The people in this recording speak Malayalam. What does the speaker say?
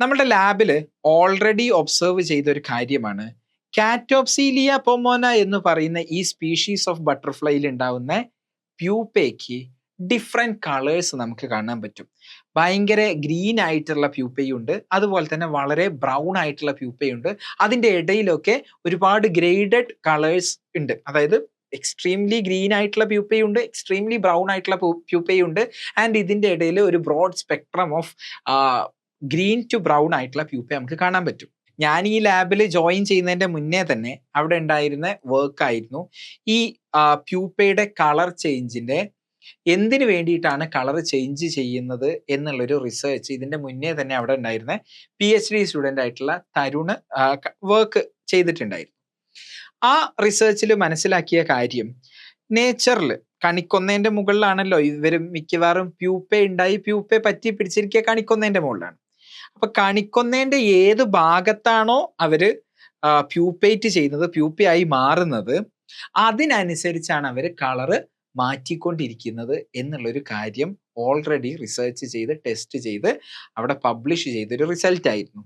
നമ്മുടെ ലാബിൽ ഓൾറെഡി ഒബ്സർവ് ചെയ്ത ഒരു കാര്യമാണ് കാറ്റോപ്സീലിയ പൊമോന എന്ന് പറയുന്ന ഈ സ്പീഷീസ് ഓഫ് ബട്ടർഫ്ലൈയിൽ ഉണ്ടാവുന്ന പ്യൂപ്പയ്ക്ക് ഡിഫറെൻറ്റ് കളേഴ്സ് നമുക്ക് കാണാൻ പറ്റും. ഭയങ്കര ഗ്രീൻ ആയിട്ടുള്ള പ്യൂപ്പയുണ്ട്, അതുപോലെ തന്നെ വളരെ ബ്രൗൺ ആയിട്ടുള്ള പ്യൂപ്പയുണ്ട്. അതിൻ്റെ ഇടയിലൊക്കെ ഒരുപാട് ഗ്രേഡഡ് കളേഴ്സ് ഉണ്ട്. അതായത് എക്സ്ട്രീംലി ഗ്രീൻ ആയിട്ടുള്ള പ്യൂപ്പയുണ്ട്, എക്സ്ട്രീംലി ബ്രൗൺ ആയിട്ടുള്ള പ്യൂപ്പയുണ്ട്, ആൻഡ് ഇതിൻ്റെ ഇടയിൽ ഒരു broad spectrum of green to brown ആയിട്ടുള്ള പ്യൂപ്പ നമുക്ക് കാണാൻ പറ്റും. ഞാൻ ഈ ലാബിൽ ജോയിൻ ചെയ്യുന്നതിന്റെ മുന്നേ തന്നെ അവിടെ ഉണ്ടായിരുന്ന വർക്ക് ആയിരുന്നു ഈ പ്യൂപ്പയുടെ കളർ ചേഞ്ചിന്റെ എന്തിനു വേണ്ടിയിട്ടാണ് കളർ ചേഞ്ച് ചെയ്യുന്നത് എന്നുള്ളൊരു റിസർച്ച് ഇതിന്റെ മുന്നേ തന്നെ അവിടെ ഉണ്ടായിരുന്ന PhD സ്റ്റുഡൻ്റ് ആയിട്ടുള്ള തരുണ് വർക്ക് ചെയ്തിട്ടുണ്ടായിരുന്നു. ആ റിസർച്ചിൽ മനസ്സിലാക്കിയ കാര്യം, നേച്ചറിൽ കണിക്കൊന്നേന്റെ മുകളിലാണല്ലോ ഇവർ മിക്കവാറും പ്യൂപ്പ ഉണ്ടായി പ്യൂപ്പയെ പറ്റി പിടിച്ചിരിക്കുക കണിക്കൊന്നേന്റെ മുകളിലാണ്. അപ്പൊ കണിക്കൊന്നേന്റെ ഏത് ഭാഗത്താണോ അവര് പ്യൂപ്പേറ്റ് ചെയ്യുന്നത്, പ്യൂപ്പയായി മാറുന്നത്, അതിനനുസരിച്ചാണ് അവര് കളറ് മാറ്റിക്കൊണ്ടിരിക്കുന്നത് എന്നുള്ളൊരു കാര്യം ഓൾറെഡി റിസർച്ച് ചെയ്ത് ടെസ്റ്റ് ചെയ്ത് അവിടെ പബ്ലിഷ് ചെയ്തൊരു റിസൾട്ട് ആയിരുന്നു.